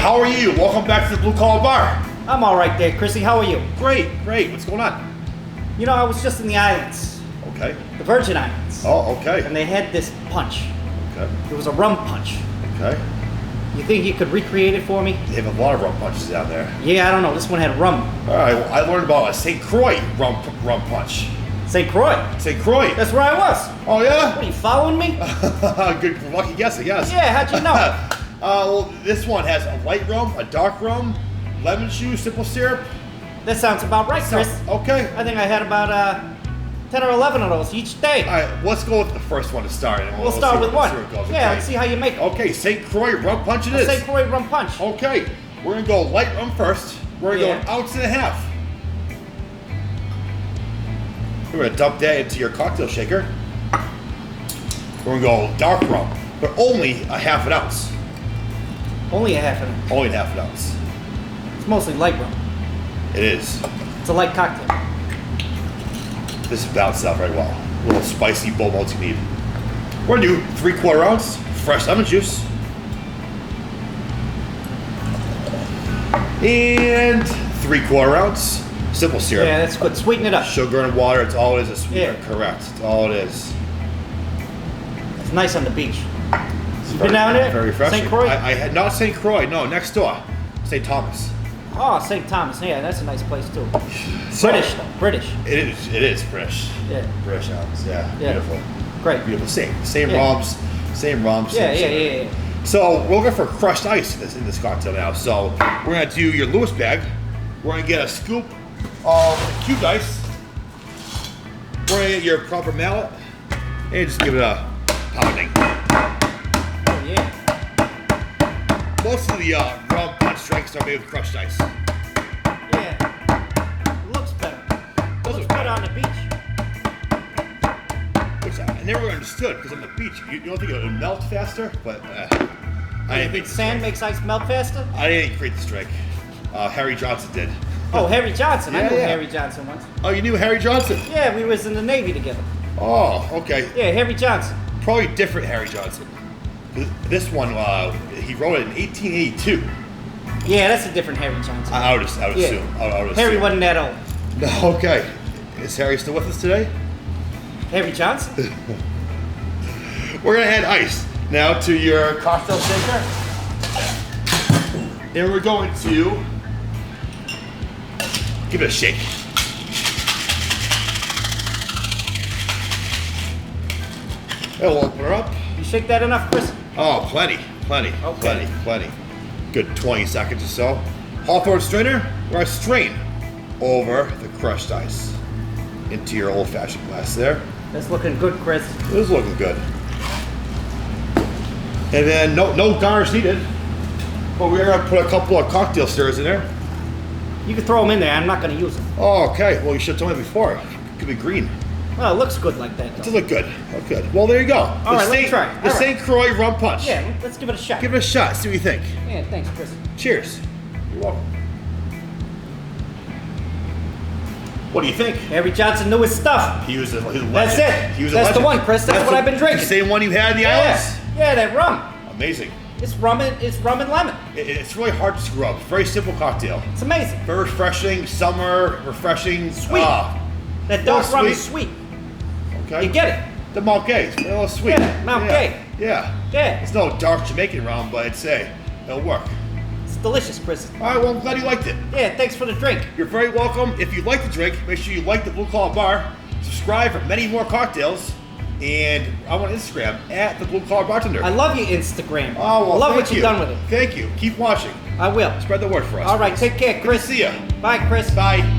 how are you? Welcome back to the Blue Collar Bar. I'm all right there, Chrissy. How are you? Great, great. What's going on? You know, I was just in the islands. Okay. The Virgin Islands. Oh, okay. And they had this punch. Okay. It was a rum punch. Okay. You think you could recreate it for me? They have a lot of rum punches down there. Yeah, I don't know. This one had rum. All right, well, I learned about a St. Croix rum punch. St. Croix. St. Croix. That's where I was. Oh, yeah? What, are you following me? Good, lucky guess, I guess. Yeah, how'd you know? Well, this one has a light rum, a dark rum, lemon juice, simple syrup. That sounds about right, Chris. Okay. I think I had about 10 or 11 of those each day. All right, let's go with the first one to start. And We'll start with one. Yeah, okay. let's see how you make it. Okay, St. Croix rum punch it is. St. Croix rum punch. Okay, we're gonna go light rum first. We're gonna go an ounce and a half. We're gonna dump that into your cocktail shaker. We're gonna go dark rum, but only a half an ounce. Only a half an ounce. Only half an ounce. It's mostly light rum. It is. It's a light cocktail. This balanced out very well. A little spicy bold malts you need. We're gonna do 3/4 ounce fresh lemon juice. And 3/4 ounce simple syrup. Yeah, that's good. Sweeten it up. Sugar and water, it's all it is, a sweetener. Yeah. Correct. It's all it is. It's nice on the beach. You been down there? Very refreshing. St. Croix? I had not St. Croix, no, next door. St. Thomas. Oh, St. Thomas. Yeah, that's a nice place too. So, British though. British. It is British. Yeah. British Islands, yeah. Yeah. Beautiful. Great. Beautiful. Same Yeah. rums, same rums. Yeah, same yeah, sugar. yeah. So we're looking for crushed ice in this cocktail now. So we're gonna do your Lewis bag. We're gonna get a scoop of cubed ice. We're gonna get your proper mallet and just give it a pounding. Oh yeah. Most of the rum punch drinks are made with crushed ice. Yeah. It looks better. It looks better on the beach. Which I never understood because on the beach, you don't think it would melt faster, but I didn't think Sand makes ice melt faster? I didn't create this drink. Harry Johnson did. Oh, Harry Johnson. I Yeah, knew yeah. Harry Johnson once. Oh, you knew Harry Johnson? Yeah, we was in the Navy together. Oh, okay. Yeah, Harry Johnson. Probably different Harry Johnson. This one, he wrote it in 1882. Yeah, that's a different Harry Johnson. I would assume. I would Harry assume. wasn't that old. No, okay. Is Harry still with us today? Harry Johnson? We're gonna add ice now to your cocktail shaker. And we're going to give it a shake. And we'll open her up. You shake that enough, Chris? Oh, plenty. Okay. Plenty. Good 20 seconds or so. Hawthorne Strainer, we're gonna strain over the crushed ice into your old-fashioned glass there. That's looking good, Chris. It is looking good. And then no garnish needed, but we're gonna put a couple of cocktail stirrers in there. You can throw them in there. I'm not going to use them. Oh, okay. Well, you should have told me before. It could be green. Well, it looks good like that, It though. does look good. Oh, good. Well, there you go. All right, let me try. The All right. St. Croix rum punch. Yeah, let's give it a shot. Give it a shot. See what you think. Yeah, thanks, Chris. Cheers. You're welcome. What do you think? Harry Johnson knew his stuff. He was a legend. That's it. He was a That's the legend. one, Chris. That's what I've been drinking. The same one you had in the islands? Yeah, that rum. Amazing. It's rum and lemon. It's really hard to screw up. Very simple cocktail. It's amazing. Very refreshing, summer, refreshing. Sweet. Ah, That dark Well, rum is sweet. okay. You get it. The Mount Gay. It's a little sweet. Yeah, Mount Gay. Yeah. Yeah. It's no dark Jamaican rum, but it'll work. It's delicious, Chris. All right, well, I'm glad you liked it. Yeah, thanks for the drink. You're very welcome. If you like the drink, make sure you like the Blue Collar Bar. Subscribe for many more cocktails. And I'm on Instagram at the Blue Collar Bartender. I love your Instagram. Oh, well, I love thank what you've you. done with it. Keep watching. I will. Spread the word for us. All right, take care, Chris. See ya. Bye, Chris. Bye.